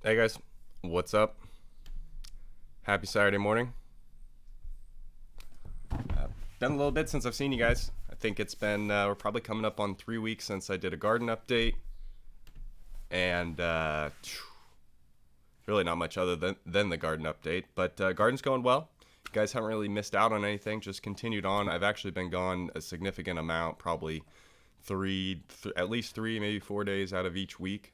Hey guys, what's up? Happy Saturday morning. Been a little bit since I've seen you guys. I think it's been, we're probably coming up on 3 weeks since I did a garden update. And really not much other than the garden update. But garden's going well. You guys haven't really missed out on anything, just continued on. I've actually been gone a significant amount, probably at least 3, maybe 4 days out of each week.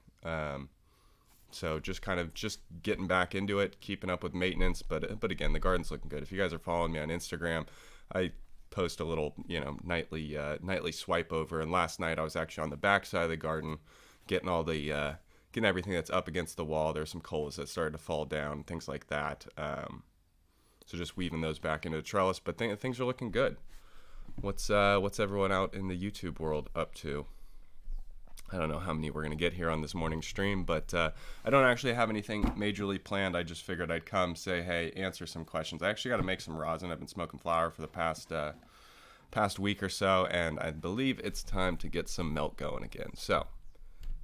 So just kind of just getting back into it, keeping up with maintenance. But again, the garden's looking good. If you guys are following me on Instagram, I post a little, nightly swipe over. And last night I was actually on the back side of the garden, getting all the getting everything that's up against the wall. There's some coals that started to fall down, things like that. So just weaving those back into the trellis. But things are looking good. What's everyone out in the YouTube world up to? I don't know how many we're going to get here on this morning stream, but I don't actually have anything majorly planned. I just figured I'd come, say, hey, answer some questions. I actually got to make some rosin. I've been smoking flower for the past week or so, and I believe it's time to get some melt going again. So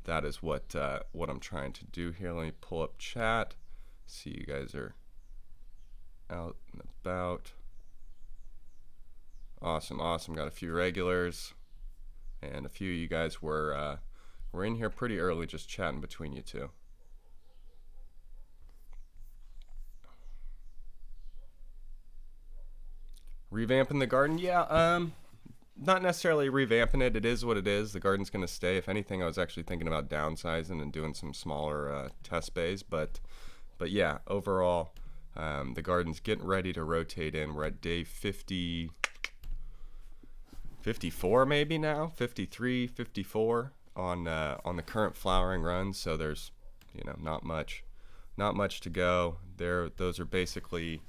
that is what I'm trying to do here. Let me pull up chat. See you guys are out and about. Awesome. Got a few regulars, and a few of you guys were in here pretty early, just chatting between you two. Revamping the garden? Yeah, not necessarily revamping it. It is what it is. The garden's going to stay. If anything, I was actually thinking about downsizing and doing some smaller test bays. But yeah, overall, the garden's getting ready to rotate in. We're at day 54 maybe now, 53, 54 on the current flowering run. So there's not much to go. Those are basically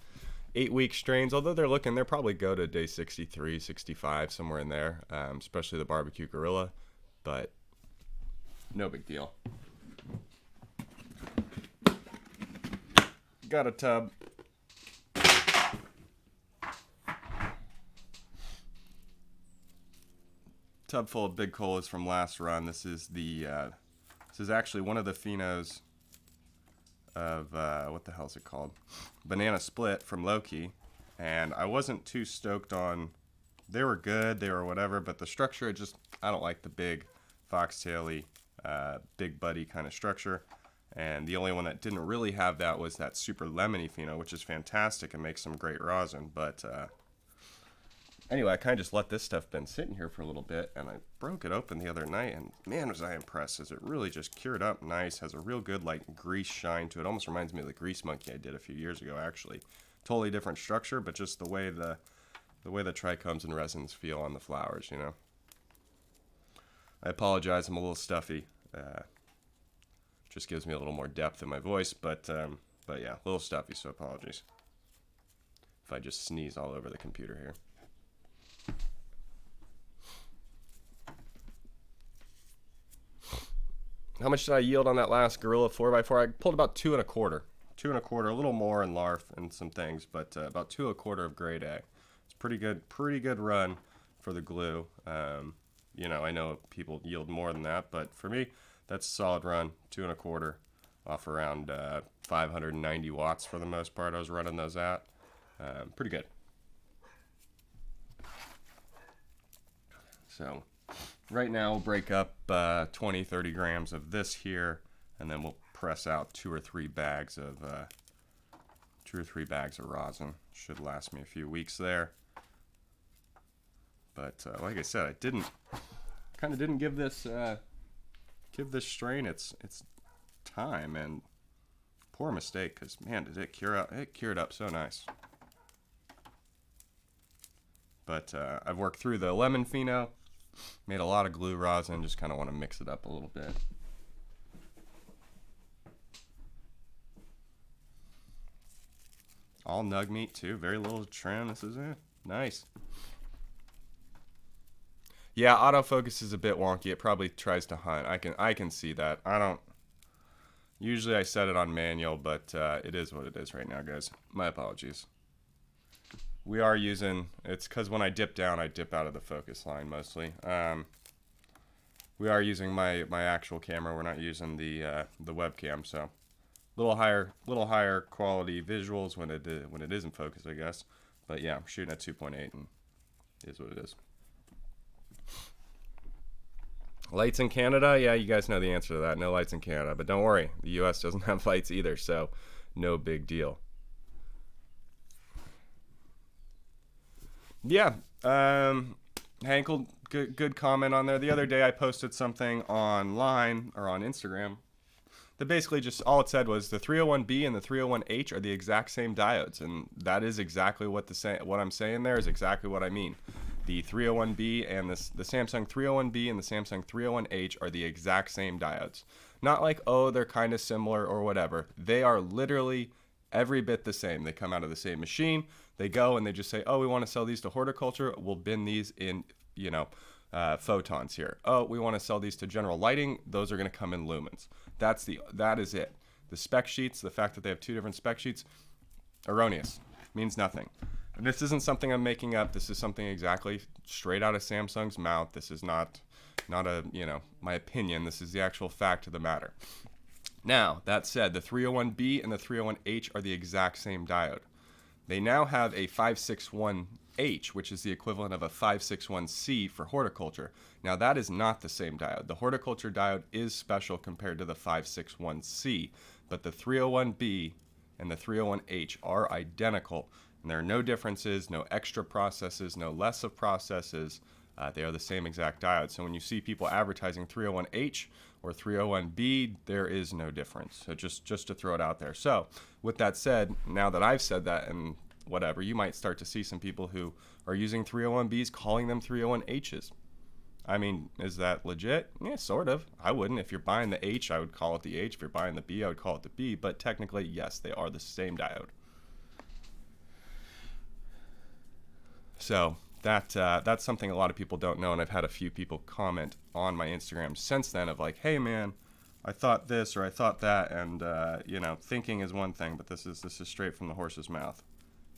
8-week strains, although they'll probably go to day 63, 65, somewhere in there, especially the barbecue gorilla, but no big deal. Got a tub. Tub full of big colas from last run. This is actually one of the phenos of what the hell is it called? Banana Split from Loki, and I wasn't too stoked on. They were good, they were whatever, but the structure I don't like the big foxtaily, big buddy kind of structure. And the only one that didn't really have that was that super lemony pheno, which is fantastic and makes some great rosin, but. Anyway, I kind of just let this stuff been sitting here for a little bit, and I broke it open the other night, and man, was I impressed, as it really just cured up nice, has a real good, like, grease shine to it. Almost reminds me of the grease monkey I did a few years ago, actually. Totally different structure, but just the way the trichomes and resins feel on the flowers, I apologize, I'm a little stuffy. Just gives me a little more depth in my voice, but yeah, a little stuffy, so apologies if I just sneeze all over the computer here. How much did I yield on that last Gorilla 4x4? I pulled about 2 1/4. 2 1/4, a little more in larf and some things, but about 2 1/4 of grade A. It's pretty good run for the glue. I know people yield more than that, but for me, that's a solid run. 2 1/4 off around 590 watts for the most part. I was running those at. Pretty good. So right now we'll break up 20, 30 grams of this here, and then we'll press out 2 or 3 bags of rosin. Should last me a few weeks there. But like I said, I didn't give this strain its time, and poor mistake, because man, did it cure out? It cured up so nice. But I've worked through the lemon pheno. Made a lot of glue rosin, just kind of want to mix it up a little bit. All nug meat too, very little trim. This is it. Nice. Yeah, autofocus is a bit wonky. It probably tries to hunt. I can see that. Usually I set it on manual, but it is what it is right now, guys. My apologies. We are using, it's because when I dip down, I dip out of the focus line mostly. We are using my actual camera. We're not using the webcam, so a little higher quality visuals when it is in focus, I guess. But yeah, I'm shooting at 2.8 and it is what it is. Lights in Canada, yeah, you guys know the answer to that. No lights in Canada, but don't worry, the U.S. doesn't have lights either, so no big deal. Yeah, Hankel, good comment on there. The other day I posted something online or on Instagram that basically just all it said was the 301B and the 301H are the exact same diodes, and that is exactly what what I'm saying there is exactly what I mean. The 301B and the Samsung 301B and the Samsung 301H are the exact same diodes. Not like, oh, they're kind of similar or whatever. They are literally every bit the same. They come out of the same machine. They go and they just say, oh, we want to sell these to horticulture. We'll bin these in, photons here. Oh, we want to sell these to general lighting. Those are going to come in lumens. That is it. The spec sheets, the fact that they have two different spec sheets, erroneous. Means nothing. And this isn't something I'm making up. This is something exactly straight out of Samsung's mouth. This is not my opinion. This is the actual fact of the matter. Now, that said, the 301B and the 301H are the exact same diode. They now have a 561H, which is the equivalent of a 561C for horticulture. Now, that is not the same diode. The horticulture diode is special compared to the 561C, but the 301B and the 301H are identical. And there are no differences, no extra processes, no less of processes. They are the same exact diode. So when you see people advertising 301H or 301B, there is no difference. So just to throw it out there. So with that said, now that I've said that and whatever, you might start to see some people who are using 301Bs calling them 301Hs. I mean, is that legit? Yeah, sort of. I wouldn't. If you're buying the H, I would call it the H. If you're buying the B, I would call it the B. But technically, yes, they are the same diode. So that's something a lot of people don't know, and I've had a few people comment on my Instagram since then of like, hey man, I thought this or I thought that, and thinking is one thing, but this is straight from the horse's mouth.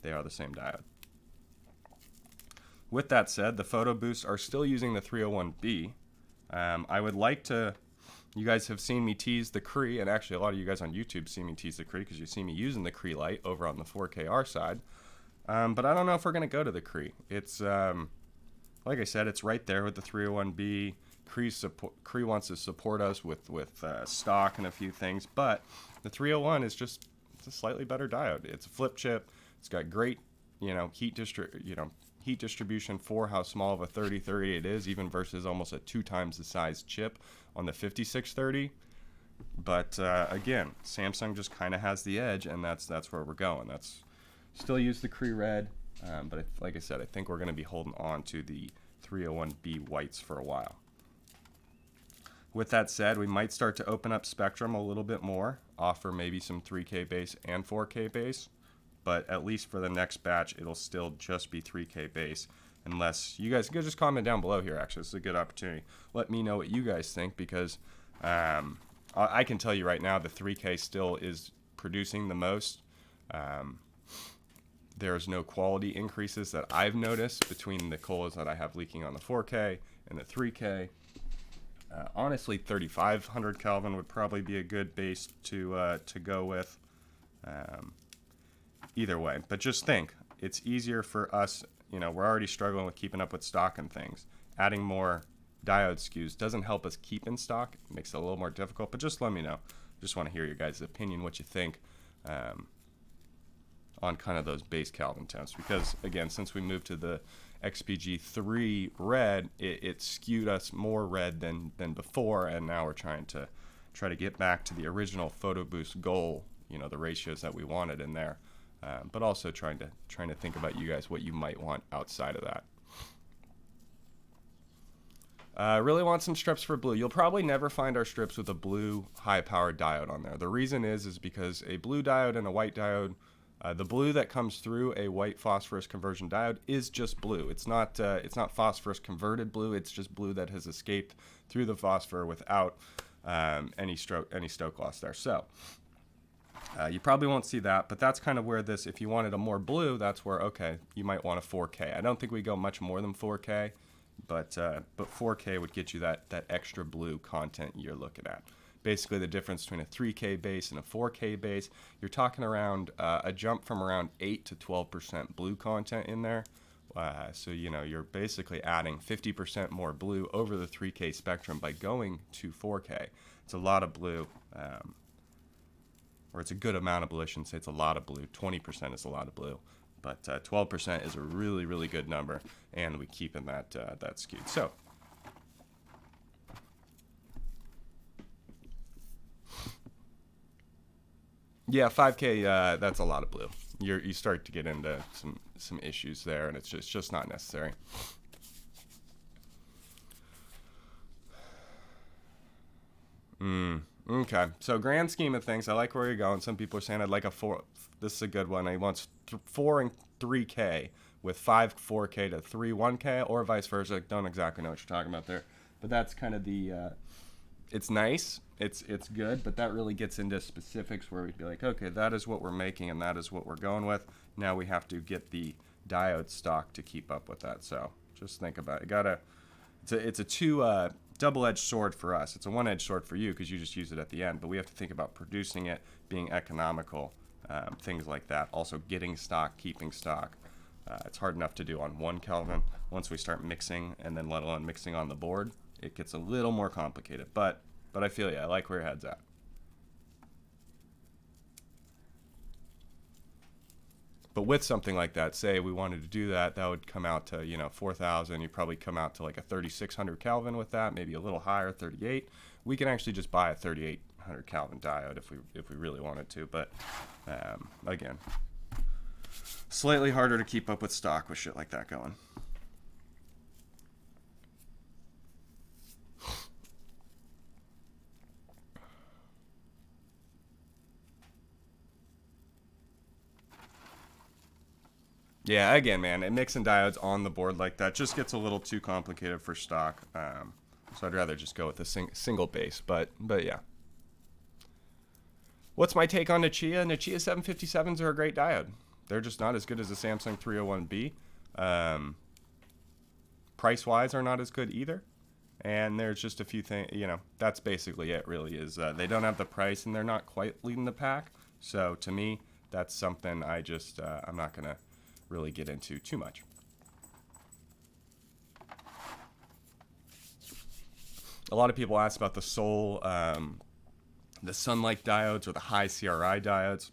They are the same diode. With that said, the photo boosts are still using the 301B. I would like to. You guys have seen me tease the Cree, and actually a lot of you guys on YouTube see me tease the Cree because you see me using the Cree light over on the 4KR side. But I don't know if we're going to go to the Cree. It's, like I said, it's right there with the 301B. Cree wants to support us with stock and a few things, but the 301 is just it's a slightly better diode. It's a flip chip. It's got great, heat distribution for how small of a 3030 it is, even versus almost a 2 times the size chip on the 5630. But again, Samsung just kind of has the edge, and that's where we're going. Still use the Cree Red, but like I said, I think we're going to be holding on to the 301B whites for a while. With that said, we might start to open up spectrum a little bit more, offer maybe some 3K base and 4K base, but at least for the next batch, it'll still just be 3K base, unless you guys can just comment down below here. Actually, this is a good opportunity. Let me know what you guys think, because I can tell you right now the 3K still is producing the most. There's no quality increases that I've noticed between the colas that I have leaking on the 4K and the 3K. Honestly, 3500 Kelvin would probably be a good base to go with. Either way, but just think, it's easier for us. We're already struggling with keeping up with stock and things. Adding more diode SKUs doesn't help us keep in stock. It makes it a little more difficult. But just let me know. Just want to hear your guys' opinion, what you think. On kind of those base Kelvin temps, because again, since we moved to the XPG3 red, it skewed us more red than before, and now we're trying to get back to the original photo boost goal, the ratios that we wanted in there, but also trying to think about you guys, what you might want outside of that. Really want some strips for blue. You'll probably never find our strips with a blue high-powered diode on there. The reason is because a blue diode and a white diode, the blue that comes through a white phosphorus conversion diode is just blue. It's not phosphorus converted blue. It's just blue that has escaped through the phosphor without any stoke loss there. So you probably won't see that, but that's kind of where this, if you wanted a more blue, that's where, okay, you might want a 4K. I don't think we go much more than 4K, but 4K would get you that extra blue content you're looking at. basically the difference between a 3K base and a 4K base. You're talking around a jump from around 8 to 12% blue content in there. So, you know, you're basically adding 50% more blue over the 3K spectrum by going to 4K. It's a lot of blue, or it's a good amount of blue. I shouldn't say it's a lot of blue. 20% is a lot of blue. But 12% is a really, really good number, and we keep in that skewed. So, yeah, 5K, that's a lot of blue. You start to get into some issues there, and it's just not necessary. Okay, so grand scheme of things, I like where you're going. Some people are saying I'd like a 4. This is a good one. I want 4 and 3K with 5 4K to 3 1K, or vice versa. I don't exactly know what you're talking about there, but that's kind of the. It's nice. It's good, but that really gets into specifics where we'd be like, okay, that is what we're making, and that is what we're going with. Now we have to get the diode stock to keep up with that. So just think about it. It's a two double-edged sword for us. It's a one-edged sword for you because you just use it at the end. But we have to think about producing it, being economical, things like that. Also getting stock, keeping stock. It's hard enough to do on 1 Kelvin. Once we start mixing, and then let alone mixing on the board, it gets a little more complicated. But I feel you. I like where your head's at. But with something like that, say we wanted to do that, that would come out to, you know, 4,000. You'd probably come out to like a 3,600 Kelvin with that, maybe a little higher, 38. We can actually just buy a 3,800 Kelvin diode if we really wanted to. But again, slightly harder to keep up with stock with shit like that going. Yeah, again, man, mixing diodes on the board like that just gets a little too complicated for stock. So I'd rather just go with a single base. But yeah. What's my take on Nichia? Nichia 757s are a great diode. They're just not as good as the Samsung 301B. Price-wise are not as good either. And there's just a few things, you know, that's basically it really is. They don't have the price and they're not quite leading the pack. So to me, that's something I'm not going to really get into too much. A lot of people ask about the the sunlight diodes or the high CRI diodes.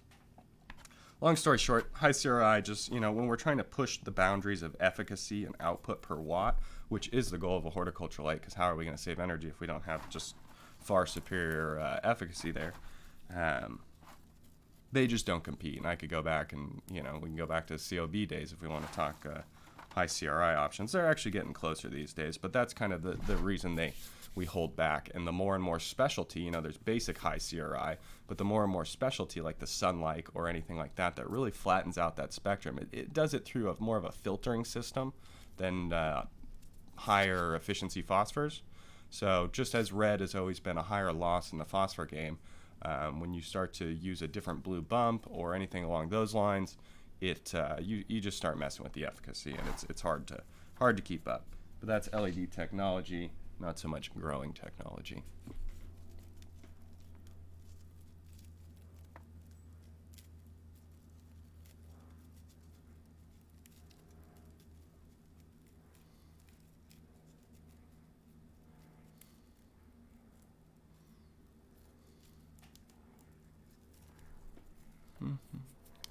Long story short, high CRI just, you know, when we're trying to push the boundaries of efficacy and output per watt, which is the goal of a horticultural light, because how are we going to save energy if we don't have just far superior efficacy there? They just don't compete. And I could go back and, you know, we can go back to COB days if we want to talk high CRI options. They're actually getting closer these days, but that's kind of the reason we hold back. And the more and more specialty, you know, there's basic high CRI, but the more and more specialty like the sunlight or anything like that that really flattens out that spectrum, it does it through more of a filtering system than higher efficiency phosphors. So just as red has always been a higher loss in the phosphor game, when you start to use a different blue bump or anything along those lines, you just start messing with the efficacy, and it's hard to keep up. But that's LED technology, not so much growing technology.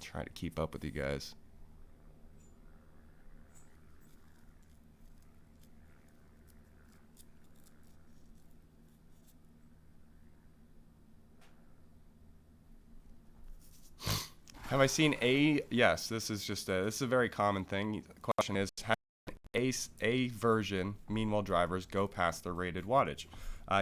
Try to keep up with you guys. Have I seen a? Yes, this is a very common thing. The question is, have a version mean well drivers go past their rated wattage?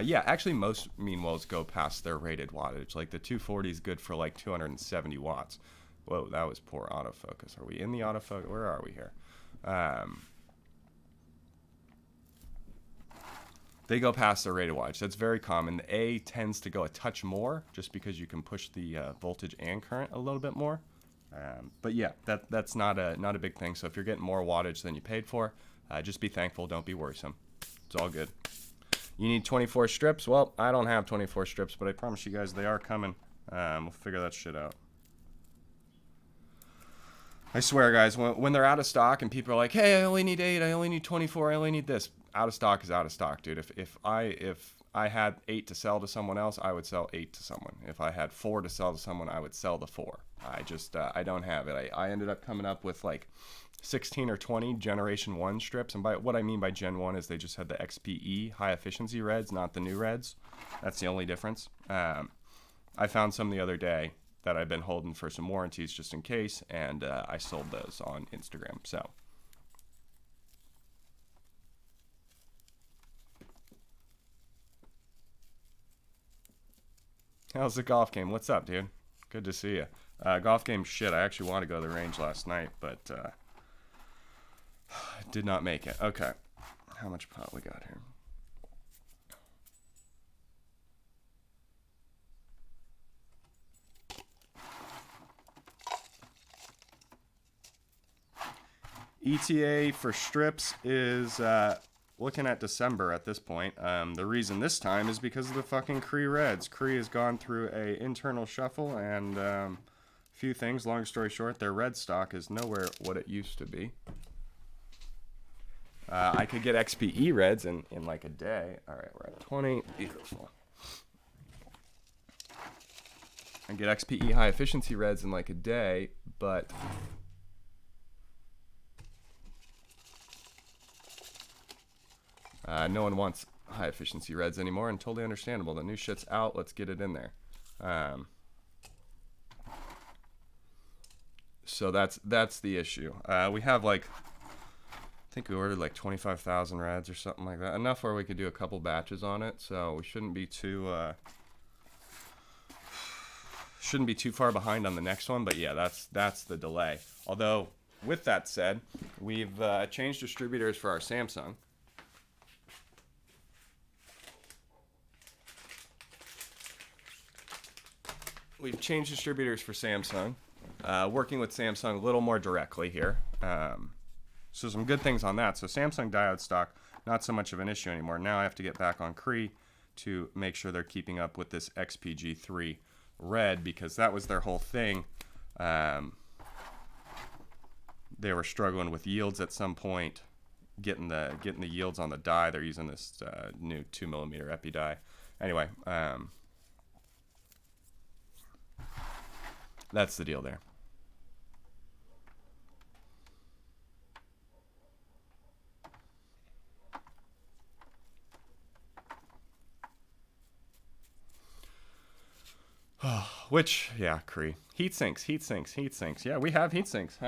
Yeah, actually most mean wells go past their rated wattage. Like the 240 is good for like 270 watts. Whoa, that was poor autofocus. Are we in the autofocus? Where are we here? They go past their rated wattage. That's very common. The A tends to go a touch more just because you can push the voltage and current a little bit more. But yeah, that's not a big thing. So if you're getting more wattage than you paid for, just be thankful. Don't be worrisome. It's all good. You need 24 strips? Well, I don't have 24 strips, but I promise you guys they are coming. We'll figure that shit out. I swear, guys, when they're out of stock and people are like, hey, I only need 8, I only need 24, I only need this. Out of stock is out of stock, dude. If I had 8 to sell to someone else, I would sell 8 to someone. If I had 4 to sell to someone, I would sell the 4. I don't have it. I ended up coming up with like 16 or 20 Generation 1 strips. And by what I mean by Gen 1 is they just had the XPE high efficiency reds, not the new reds. That's the only difference. I found some the other day that I've been holding for some warranties just in case, and I sold those on Instagram. So how's the golf game? What's up, dude? Good to see you. Golf game shit. I actually wanted to go to the range last night, but did not make it. Okay. How much pot we got here? ETA for strips is looking at December at this point. The reason this time is because of the fucking Cree Reds. Cree has gone through a internal shuffle and a few things. Long story short, their red stock is nowhere what it used to be. I could get XPE Reds in like a day. All right, we're at 20. Beautiful. I get XPE high efficiency Reds in like a day, but no one wants high efficiency Reds anymore, and totally understandable. The new shit's out. Let's get it in there. So that's the issue. We have like, I think we ordered like 25,000 Reds or something like that. Enough where we could do a couple batches on it. So we shouldn't be too far behind on the next one. But yeah, that's the delay. Although with that said, we've changed distributors for our Samsung. We've changed distributors for Samsung, working with Samsung a little more directly here. So some good things on that. So Samsung diode stock, not so much of an issue anymore. Now I have to get back on Cree to make sure they're keeping up with this XPG3 red, because that was their whole thing. They were struggling with yields at some point, getting the yields on the die. They're using this new 2mm epi die. Anyway, that's the deal there. Which, yeah, Cree. Heat sinks. Yeah, we have heat sinks.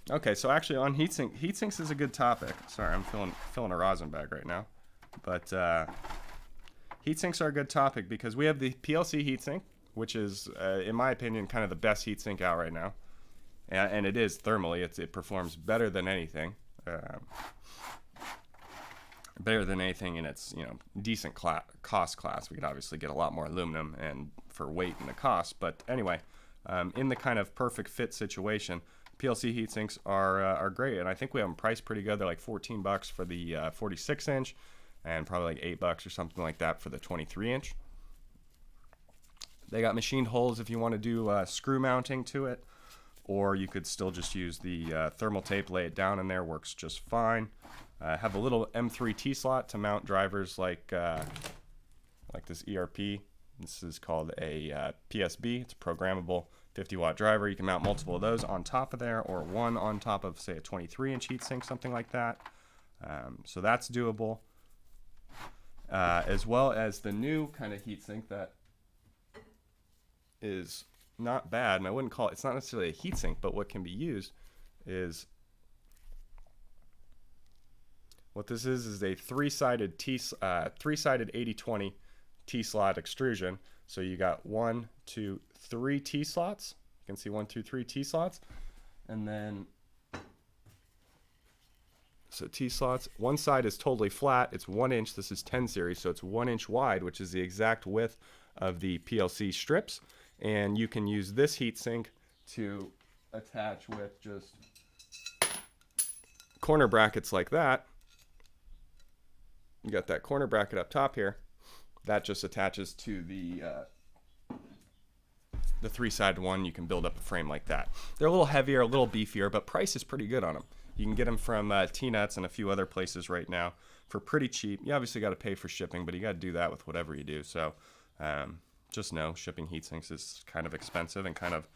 Okay, so actually on heat sinks is a good topic. Sorry, I'm filling a rosin bag right now. But heat sinks are a good topic because we have the PLC heat sink, which is, in my opinion, kind of the best heat sink out right now. And it is thermally. It performs better than anything. Better than anything in its decent cost class. We could obviously get a lot more aluminum and for weight and the cost. But anyway, in the kind of perfect fit situation, PLC heat sinks are great. And I think we have them priced pretty good. They're like $14 for the 46-inch and probably like $8 or something like that for the 23-inch. They got machined holes if you want to do screw mounting to it, or you could still just use the thermal tape, lay it down in there, works just fine. Have a little M3 T-slot to mount drivers like this ERP. This is called a PSB. It's a programmable 50-watt driver. You can mount multiple of those on top of there, or one on top of, say, a 23-inch heatsink, something like that. So that's doable. As well as the new kind of heatsink that is not bad, and I wouldn't call it, it's not necessarily a heatsink, but what can be used is, what this is a three-sided 80-20 T-slot extrusion. So you got 1, 2, 3 T-slots. You can see 1, 2, 3 T-slots. And then, so T-slots, one side is totally flat. It's 1 inch. This is 10 series, so it's 1 inch wide, which is the exact width of the PLC strips. And you can use this heatsink to attach with just corner brackets like that. You got that corner bracket up top here. That just attaches to the 3-sided one. You can build up a frame like that. They're a little heavier, a little beefier, but price is pretty good on them. You can get them from T-Nuts and a few other places right now for pretty cheap. You obviously got to pay for shipping, but you got to do that with whatever you do. So just know shipping heat sinks is kind of expensive and kind of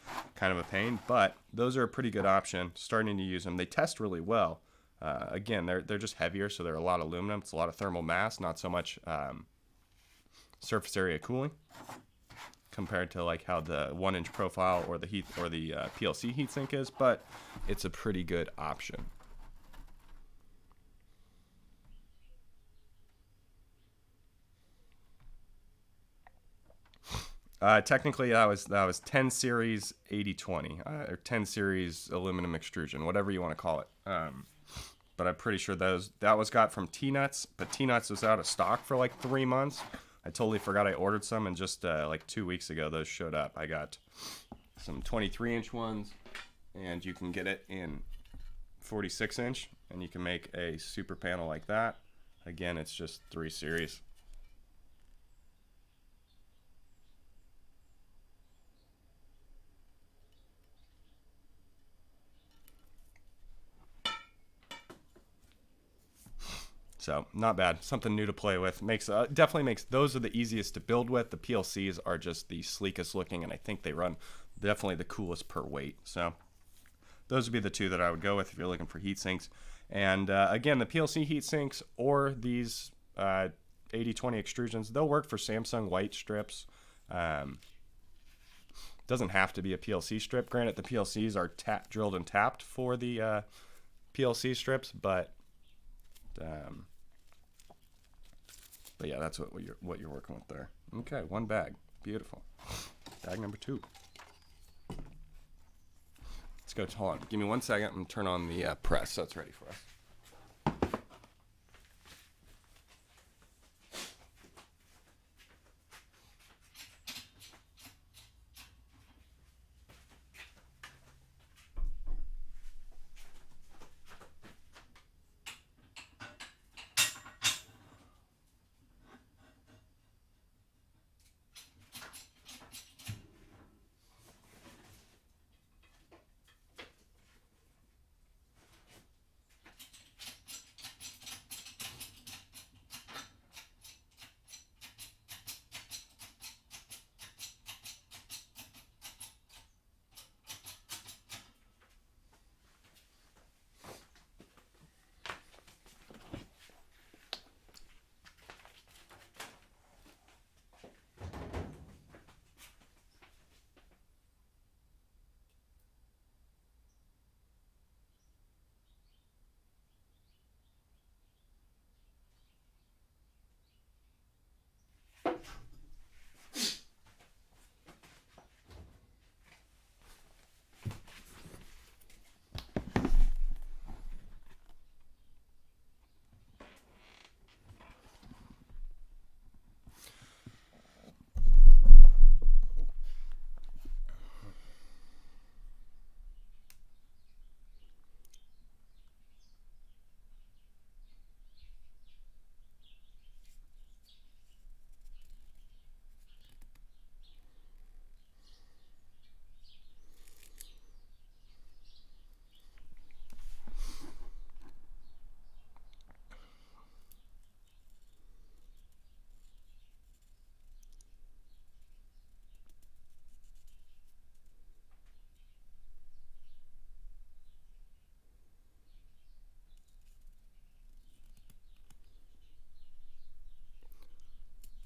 a pain, but those are a pretty good option. Starting to use them. They test really well. Again, they're just heavier, so they're a lot of aluminum. It's a lot of thermal mass, not so much surface area cooling compared to like how the 1-inch profile or the PLC heatsink is, but it's a pretty good option. Technically, that was 10 series 8020 or 10 series aluminum extrusion, whatever you want to call it. But I'm pretty sure that was got from T-Nuts, but T-Nuts was out of stock for like 3 months. I totally forgot I ordered some, and just like 2 weeks ago, those showed up. I got some 23-inch ones, and you can get it in 46-inch, and you can make a super panel like that. Again, it's just 3 series. So not bad. Something new to play with. Definitely makes those are the easiest to build with. The PLCs are just the sleekest looking, and I think they run definitely the coolest per weight. So those would be the two that I would go with if you're looking for heat sinks. And again, the PLC heat sinks or these 8020 extrusions, they'll work for Samsung white strips. Doesn't have to be a PLC strip. Granted, the PLCs are drilled and tapped for the PLC strips, but yeah, that's what you're working with there. Okay, one bag, beautiful. Bag number 2. Let's go. Hold on, give me 1 second. I'm gonna turn on the press so it's ready for us.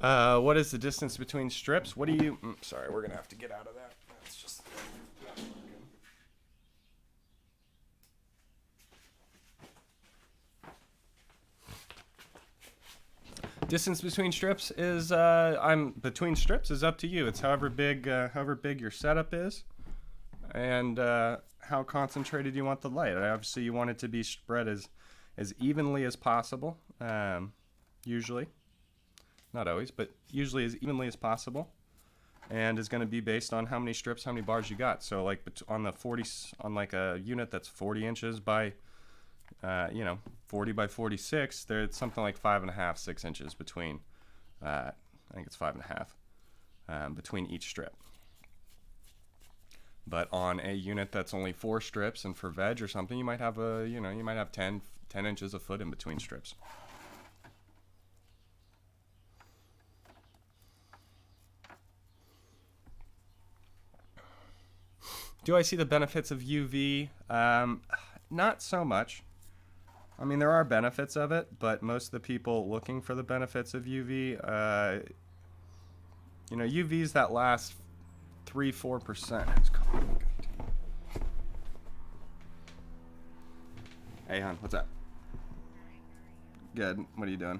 What is the distance between strips? What do you... sorry, we're going to have to get out of that. That's just not working. Distance between strips is... between strips is up to you. It's however big your setup is. And how concentrated you want the light. Obviously, you want it to be spread as evenly as possible. Usually. Not always, but usually as evenly as possible, and is going to be based on how many strips, how many bars you got. So like on the 40, on like a unit that's 40 inches by, 40 by 46, there's something like 5.5, 6 inches between. I think it's 5.5 between each strip. But on a unit that's only 4 strips, and for veg or something, you might have 10 inches of foot in between strips. Do I see the benefits of UV? Not so much. I mean, there are benefits of it, but most of the people looking for the benefits of UV, UVs that last 3-4%. Hey, hon, what's up? Good. What are you doing?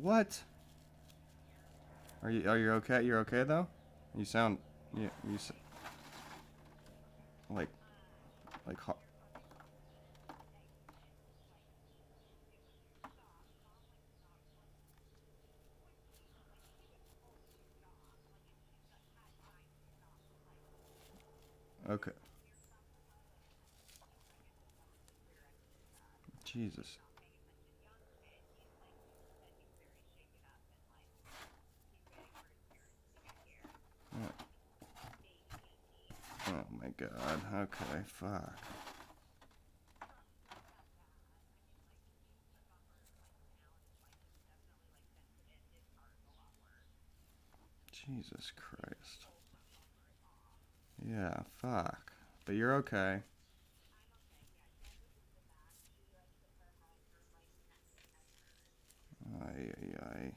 What? Are you okay? You're okay though? You sound like like okay. Jesus. Oh my god. Okay, fuck. Jesus Christ. Yeah, fuck. But you're okay. Ay, ay, ay.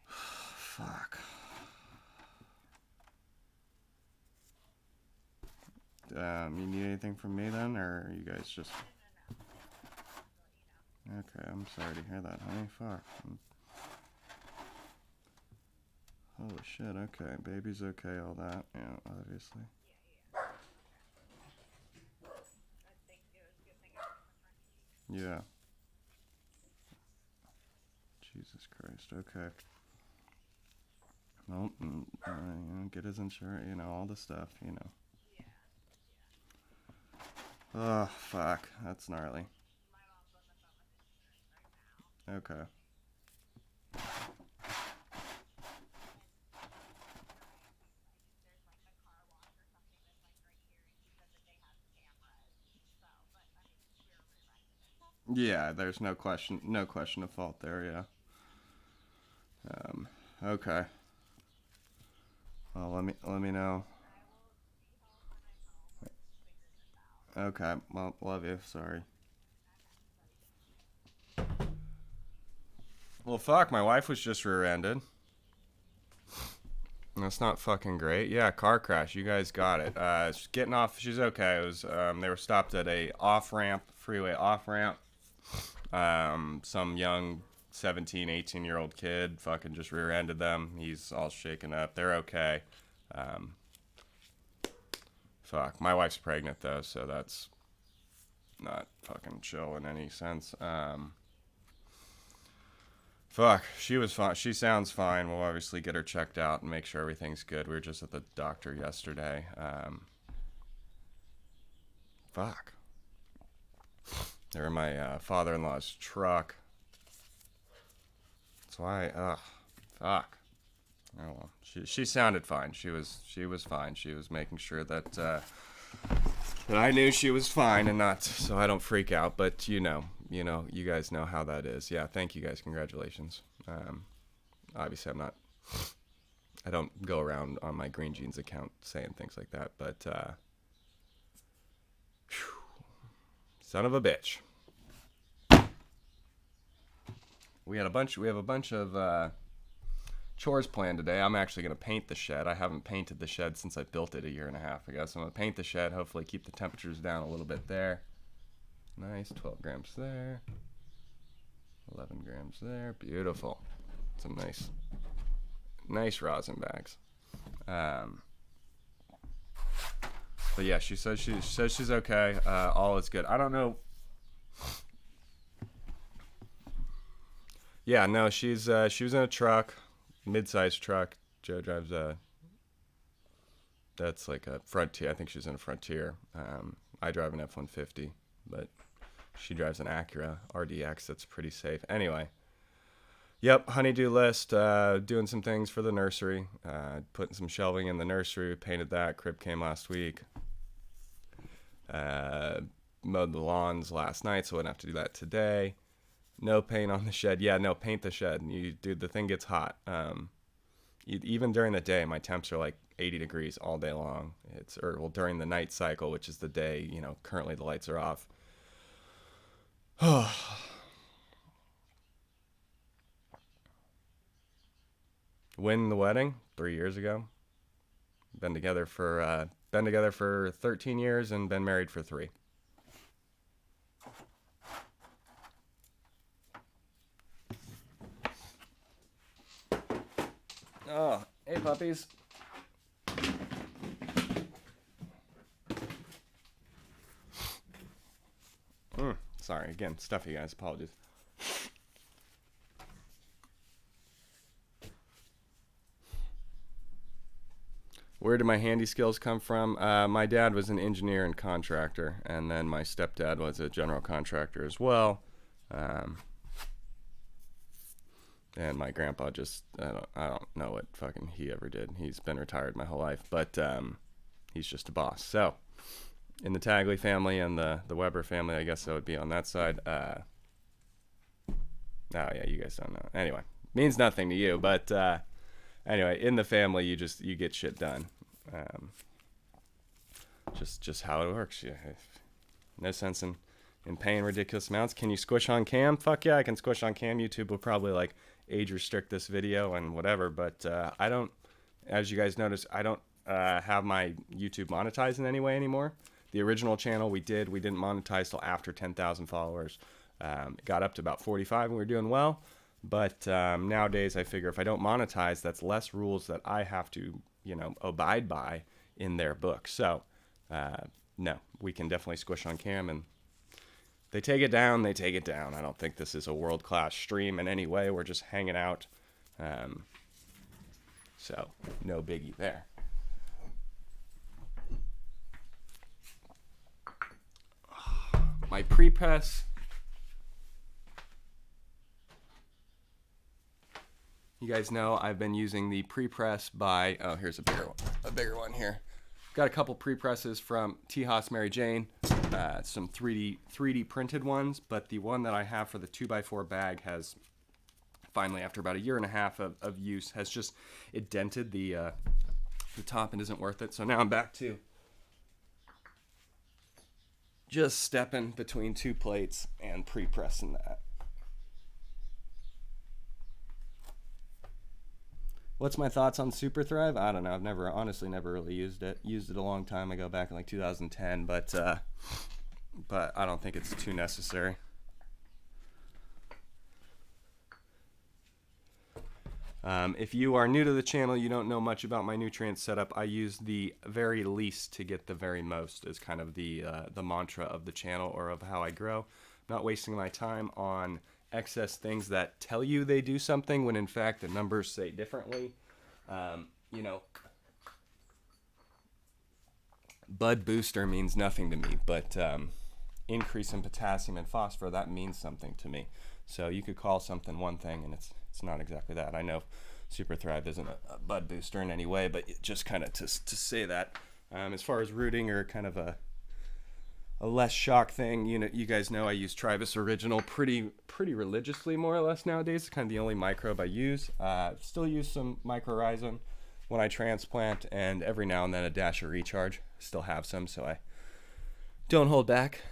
Fuck. You need anything from me then, or are you guys just... Okay, I'm sorry to hear that, honey. Fuck. Holy shit, okay. Baby's okay, all that. Yeah, obviously. Yeah. Jesus Christ, okay. Well, get his insurance, all the stuff, Oh, fuck. That's gnarly. Okay. Yeah, there's no question of fault there, yeah. Okay. Well, let me know. Okay. Well, love you. Sorry. Well, fuck. My wife was just rear-ended. That's not fucking great. Yeah, car crash. You guys got it. She's getting off. She's okay. It was. They were stopped at a off ramp, freeway off ramp. Some young 17, 18-year-old kid fucking just rear-ended them. He's all shaken up. They're okay. Fuck. My wife's pregnant though, so that's not fucking chill in any sense. Fuck. She was fine. She sounds fine. We'll obviously get her checked out and make sure everything's good. We were just at the doctor yesterday. Fuck. They were in my father-in-law's truck. That's why. Ugh. Fuck. Oh well. She sounded fine. She was fine. She was making sure that that I knew she was fine and not so I don't freak out. But you guys know how that is. Yeah. Thank you guys. Congratulations. Obviously, I don't go around on my Green Jeans account saying things like that. But son of a bitch. We have a bunch of chores planned today. I'm actually going to paint the shed. I haven't painted the shed since I built it a year and a half ago. So I'm going to paint the shed, hopefully keep the temperatures down a little bit there. Nice, 12 grams there. 11 grams there. Beautiful. Some nice rosin bags. But yeah, she says she's okay. All is good. I don't know. Yeah, no, she was in a truck, mid-sized truck. Joe drives a That's like a Frontier. I think she's in a Frontier. I drive an F-150, but she drives an Acura RDX. That's pretty safe. Anyway, yep, honeydew list. Doing some things for the nursery. Putting some shelving in the nursery. Painted that. Crib came last week. Mowed the lawns last night, so I wouldn't have to do that today. No paint on the shed. Yeah, no, paint the shed. Dude, the thing gets hot. Even during the day, my temps are like 80 degrees all day long. During the night cycle, which is the day, currently the lights are off. When the wedding? 3 years ago. Been together for 13 years and been married for 3. Oh, hey puppies. Sorry, again, stuffy guys, apologies. Where did my handy skills come from? My dad was an engineer and contractor, and then my stepdad was a general contractor as well. And my grandpa just, I don't know what fucking he ever did. He's been retired my whole life, but he's just a boss. So, in the Tagley family and the Weber family, I guess I would be on that side. Oh, yeah, you guys don't know. Anyway, means nothing to you, but anyway, in the family, you get shit done. Just how it works. Yeah, no sense in paying ridiculous amounts. Can you squish on cam? Fuck yeah, I can squish on cam. YouTube will probably like age restrict this video and whatever, but I don't, as you guys notice, I don't have my YouTube monetized in any way anymore. The original channel we didn't monetize till after 10,000 followers. It got up to about 45 and we were doing well. But nowadays I figure if I don't monetize, that's less rules that I have to, abide by in their book. So, no, we can definitely squish on cam, and they take it down, they take it down. I don't think this is a world-class stream in any way. We're just hanging out. So, no biggie there. My pre-press. You guys know I've been using the pre-press by, oh, here's a bigger one here. Got a couple pre-presses from T-Haas Mary Jane, some 3D printed ones, but the one that I have for the 2x4 bag has finally, after about 1.5 years of use, has just, it dented the top and isn't worth it. So now I'm back to just stepping between 2 plates and pre-pressing that. What's my thoughts on Super Thrive? I don't know. I've honestly never really used it. Used it a long time ago, back in like 2010, but I don't think it's too necessary. If you are new to the channel, you don't know much about my nutrient setup. I use the very least to get the very most is kind of the mantra of the channel, or of how I grow. I'm not wasting my time on excess things that tell you they do something when in fact the numbers say differently. Bud booster means nothing to me, but increase in potassium and phosphorus, that means something to me. So you could call something one thing and it's not exactly that. I know Super Thrive isn't a bud booster in any way, but just kind of to say that. As far as rooting, or kind of a less shock thing, you guys know I use Trivus Original pretty religiously, more or less nowadays. It's kind of the only microbe I use. Still use some mycorrhizin when I transplant, and every now and then a dash of recharge. Still have some, so I don't hold back.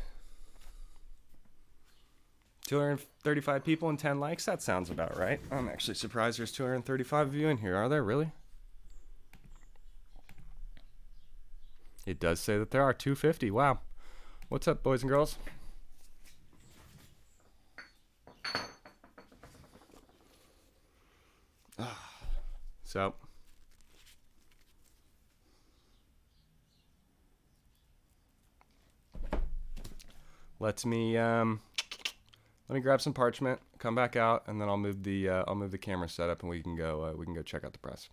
235 people and 10 likes. That sounds about right. I'm actually surprised there's 235 of you in here. Are there really? It does say that there are 250. Wow. What's up, boys and girls? So, let me grab some parchment, come back out, and then I'll move the camera setup, and we can go check out the press.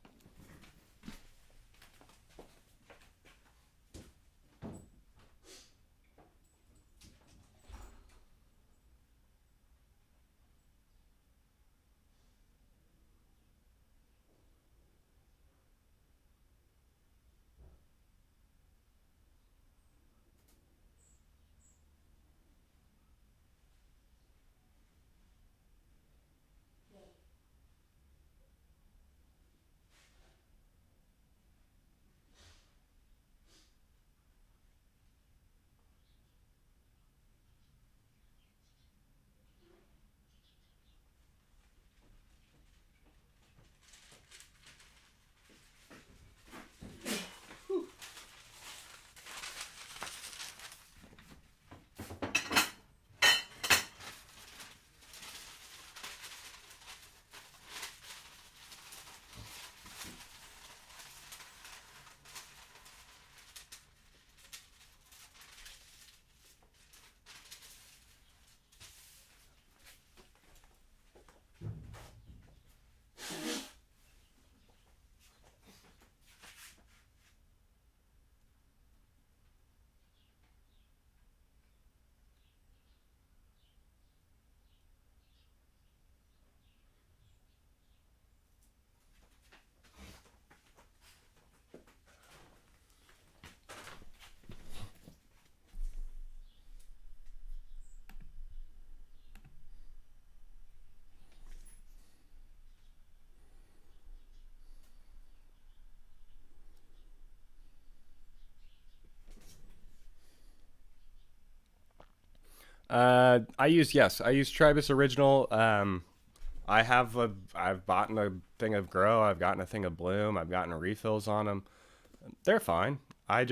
I use Tribus Original. I've bought a thing of Grow. I've gotten a thing of Bloom. I've gotten refills on them. They're fine. I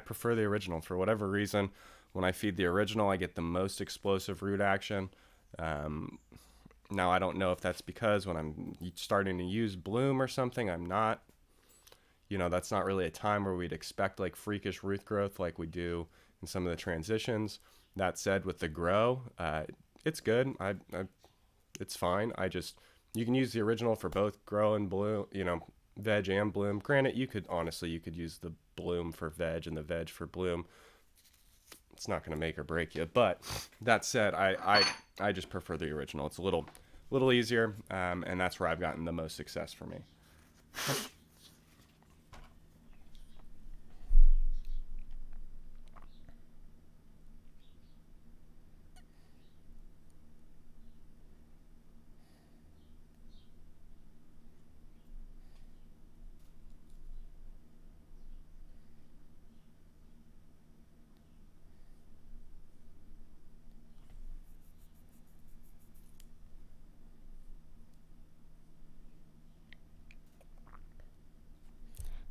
prefer the original for whatever reason. When I feed the original, I get the most explosive root action. Um, Now I don't know if that's because when I'm starting to use Bloom or something, I'm not. That's not really a time where we'd expect like freakish root growth like we do in some of the transitions. That said, with the Grow, it's good. It's fine. You can use the original for both Grow and Bloom. Veg and Bloom. Granted, you could use the Bloom for veg and the veg for Bloom. It's not going to make or break you. But that said, I just prefer the original. It's a little easier, and that's where I've gotten the most success for me.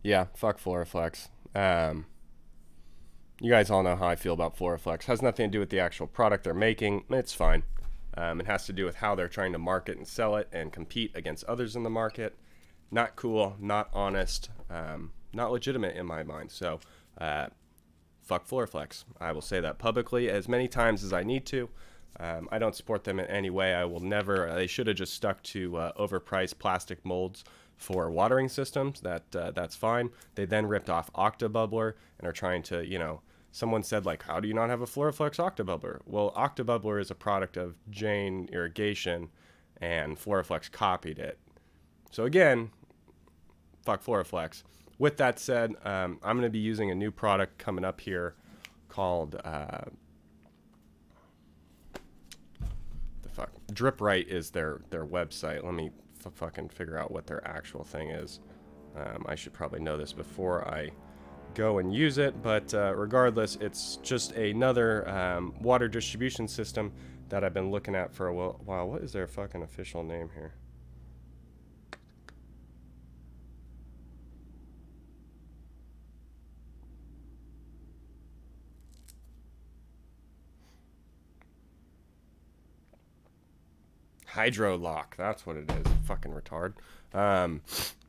Yeah, fuck Floraflex. You guys all know how I feel about Floraflex. Has nothing to do with the actual product they're making. It's fine. It has to do with how they're trying to market and sell it and compete against others in the market. Not cool, not honest, not legitimate in my mind. So, fuck Floraflex. I will say that publicly as many times as I need to. I don't support them in any way. I will never. They should have just stuck to overpriced plastic molds for watering systems. That's fine. They then ripped off Octobubbler and are trying to, someone said like, how do you not have a Floraflex Octobubbler? Well, Octobubbler is a product of Jane Irrigation, and Floraflex copied it. So again, fuck Floraflex. With that said, I'm going to be using a new product coming up here called Drip Right is their website. Let me fucking figure out what their actual thing is. I should probably know this before I go and use it, but regardless, it's just another water distribution system that I've been looking at for a while. What is their fucking official name here? Hydrolock. That's what it is. Fucking retard.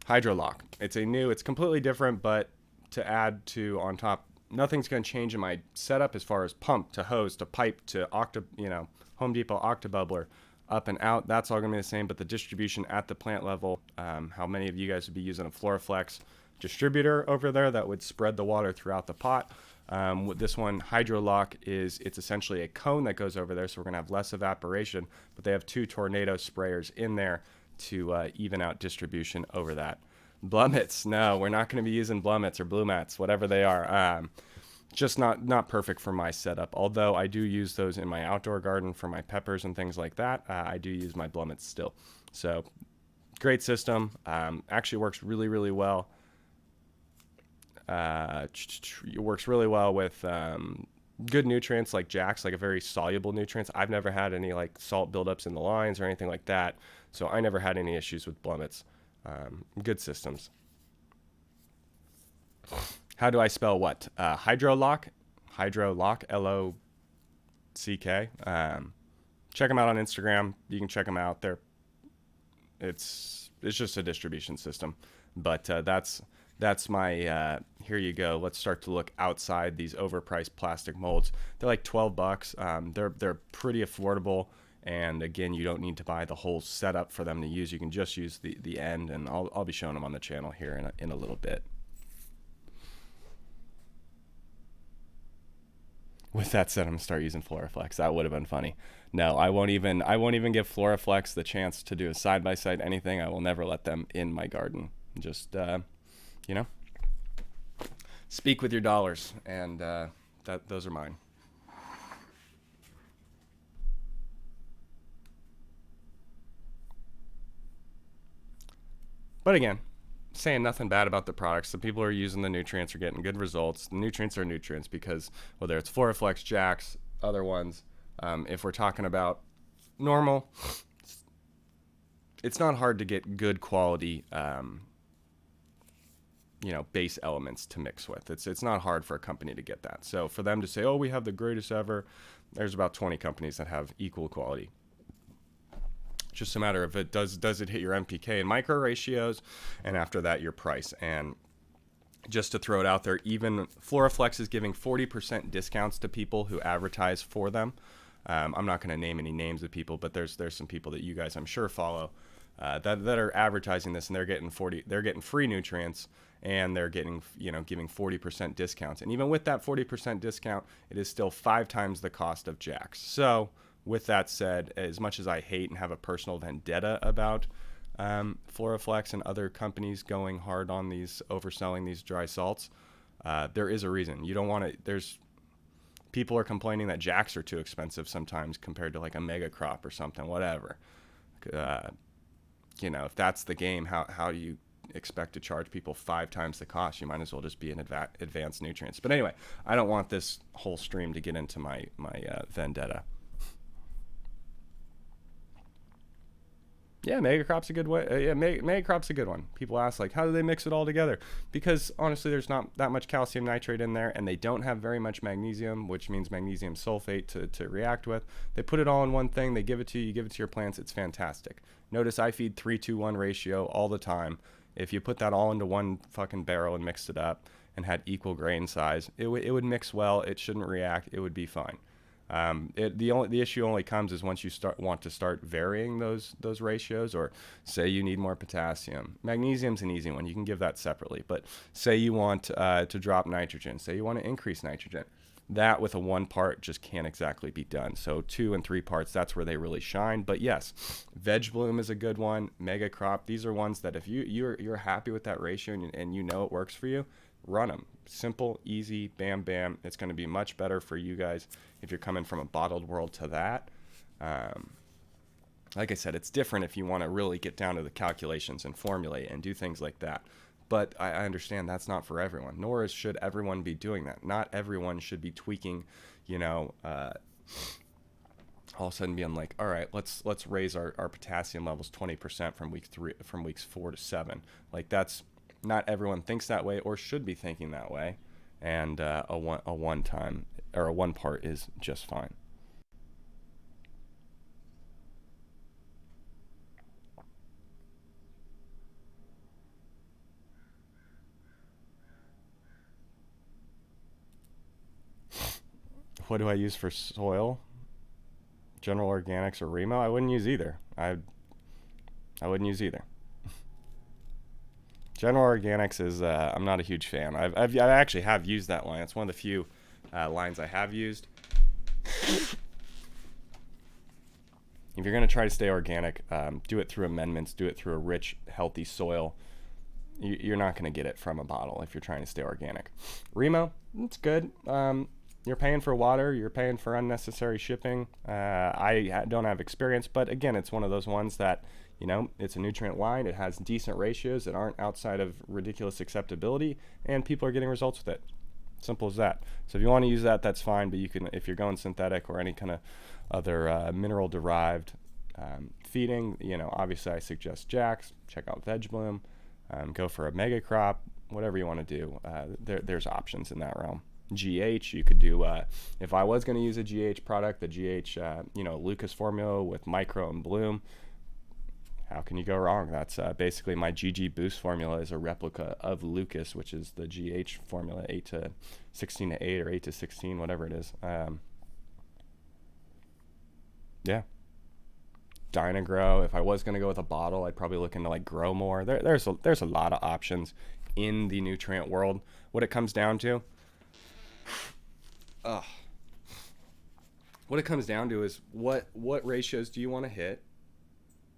Hydrolock. It's completely different, but to add to on top, nothing's going to change in my setup as far as pump to hose to pipe to Home Depot Octobubbler up and out. That's all going to be the same, but the distribution at the plant level, how many of you guys would be using a Floraflex distributor over there that would spread the water throughout the pot? With this one, Hydrolock it's essentially a cone that goes over there, so we're going to have less evaporation, but they have 2 tornado sprayers in there to even out distribution over that. Blummets, no, we're not going to be using Blummets or Blue Mats, whatever they are. Just not perfect for my setup, although I do use those in my outdoor garden for my peppers and things like that. I do use my Blummets still. So, great system. Actually works really, really well. It works really well with good nutrients like Jack's, like a very soluble nutrients. I've never had any like salt buildups in the lines or anything like that, so I never had any issues with Blummets. Good systems. How do I spell what? Hydrolock, Lock. Check them out on Instagram. You can check them out. It's just a distribution system, but that's my here you go. Let's start to look outside these overpriced plastic molds. They're like $12. They're pretty affordable, and again, you don't need to buy the whole setup for them to use. You can just use the end, and I'll be showing them on the channel here in a little bit. With that said, I'm gonna start using Floraflex. That would have been funny. No, I won't even give Floraflex the chance to do a side by side anything. I will never let them in my garden. Just speak with your dollars, and those are mine. But again, saying nothing bad about the products. The people who are using the nutrients are getting good results. The nutrients are nutrients because whether it's Floraflex, Jack's, other ones, If we're talking about normal, it's not hard to get good quality, base elements to mix with. It's not hard for a company to get that. So for them to say, oh, we have the greatest ever, there's about 20 companies that have equal quality. Just a matter of does it hit your MPK and micro ratios, and after that your price. And just to throw it out there, even Floraflex is giving 40% discounts to people who advertise for them. I'm not going to name any names of people, but there's some people that you guys I'm sure follow that are advertising this, and they're getting free nutrients, and they're getting giving 40% discounts. And even with that 40% discount, it is still 5 times the cost of Jack's. So with that said, as much as I hate and have a personal vendetta about Floraflex and other companies going hard on these, overselling these dry salts, there is a reason. You don't want to. There's people are complaining that Jack's are too expensive sometimes compared to like a Mega Crop or something, whatever. If that's the game, how do you expect to charge people 5 times the cost? You might as well just be an advanced nutrients. But anyway, I don't want this whole stream to get into my vendetta. Yeah, Mega Crop's a good way. Mega Crop's a good one. People ask, like, how do they mix it all together? Because honestly, there's not that much calcium nitrate in there, and they don't have very much magnesium, which means magnesium sulfate to react with. They put it all in one thing. They give it to you. You give it to your plants. It's fantastic. Notice I feed 3-2-1 ratio all the time. If you put that all into one fucking barrel and mixed it up and had equal grain size, it would mix well. It shouldn't react. It would be fine. The issue only comes is once you want to start varying those ratios, or say you need more potassium. Magnesium's an easy one. You can give that separately. But say you want to drop nitrogen. Say you want to increase nitrogen. That with a 1 part just can't exactly be done. So 2 and 3 parts, that's where they really shine. But yes, Veg Bloom is a good one. Mega Crop. These are ones that if you're happy with that ratio and you know it works for you, run them. Simple, easy, bam, bam. It's going to be much better for you guys if you're coming from a bottled world to that. Like I said, it's different if you want to really get down to the calculations and formulate and do things like that. But I understand that's not for everyone, nor should everyone be doing that. Not everyone should be tweaking, all of a sudden being like, all right, let's raise our potassium levels 20% from weeks 4 to 7. Like that's, not everyone thinks that way or should be thinking that way, and a 1 time or a 1 part is just fine. What do I use for soil? General Organics or Remo? I wouldn't use either. I wouldn't use either. General Organics is I'm not a huge fan. I actually have used that line. It's one of the few lines I have used. If you're going to try to stay organic, do it through amendments. Do it through a rich, healthy soil. You're not going to get it from a bottle if you're trying to stay organic. Remo, it's good. You're paying for water. You're paying for unnecessary shipping. I don't have experience, but again, it's one of those ones that, it's a nutrient line. It has decent ratios that aren't outside of ridiculous acceptability, and people are getting results with it. Simple as that. So if you want to use that, that's fine, but you can, if you're going synthetic or any kind of other mineral-derived feeding, obviously I suggest Jack's. Check out Veg Bloom. Go for a Mega Crop. Whatever you want to do. There's options in that realm. GH, you could do, if I was going to use a GH product, the GH, Lucas formula with Micro and Bloom, how can you go wrong? That's basically my GG Boost formula is a replica of Lucas, which is the GH formula, 8 to 16 to 8 or 8 to 16, whatever it is. Yeah. Dynagrow. If I was going to go with a bottle, I'd probably look into like Grow More. There's a lot of options in the nutrient world. What it comes down to, what it comes down to is what ratios do you want to hit,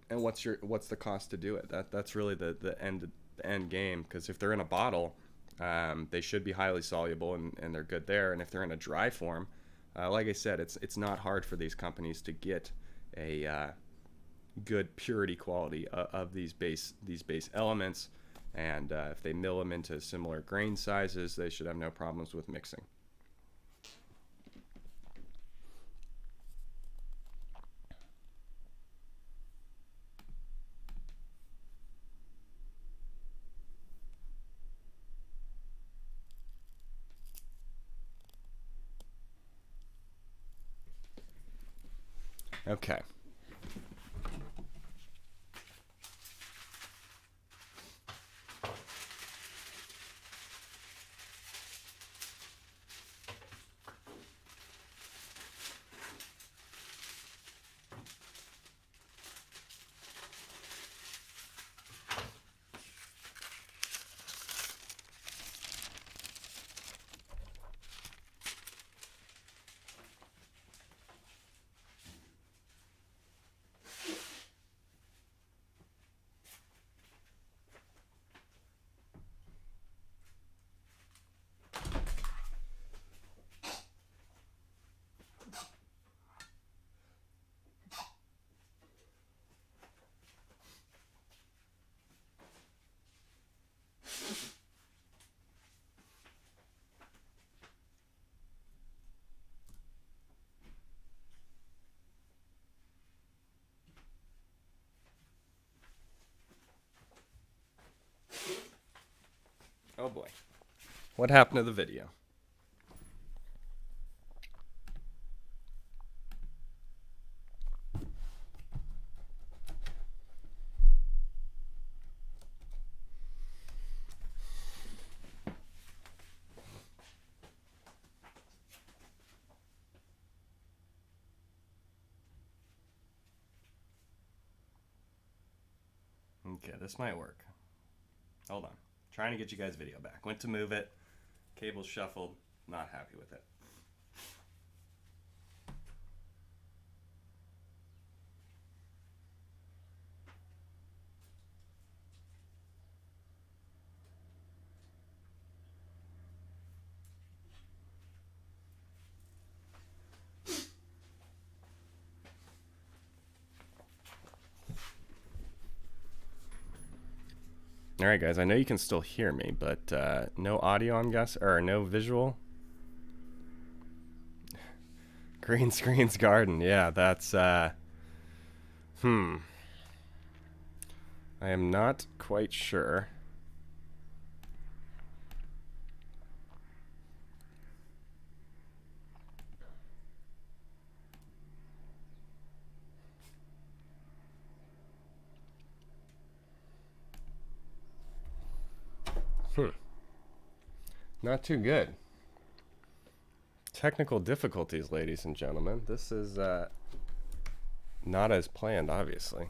and what's the cost to do it. That's really the end game. Because if they're in a bottle, they should be highly soluble and they're good there. And if they're in a dry form, like I said, it's not hard for these companies to get a good purity quality of these base elements. And if they mill them into similar grain sizes, they should have no problems with mixing. Okay. Oh boy. What happened to the video? Okay, this might work. Hold on. Trying to get you guys' video back. Went to move it. Cable shuffled. Not happy with it. All right, guys. I know you can still hear me, but no audio, I'm guessing, or no visual. Green Screen's Garden. Yeah, that's I am not quite sure. Not too good. Technical difficulties, ladies and gentlemen. This is not as planned, obviously.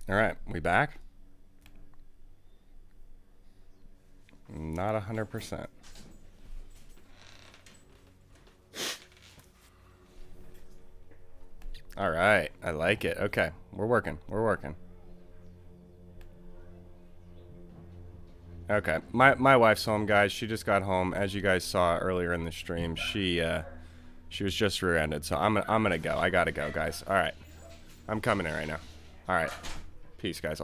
All right, we back? Not 100%. All right, I like it. Okay, we're working. We're working. Okay, my wife's home, guys. She just got home, as you guys saw earlier in the stream. She was just rear-ended, so I'm gonna go. I gotta go, guys. All right, I'm coming in right now. All right, peace, guys.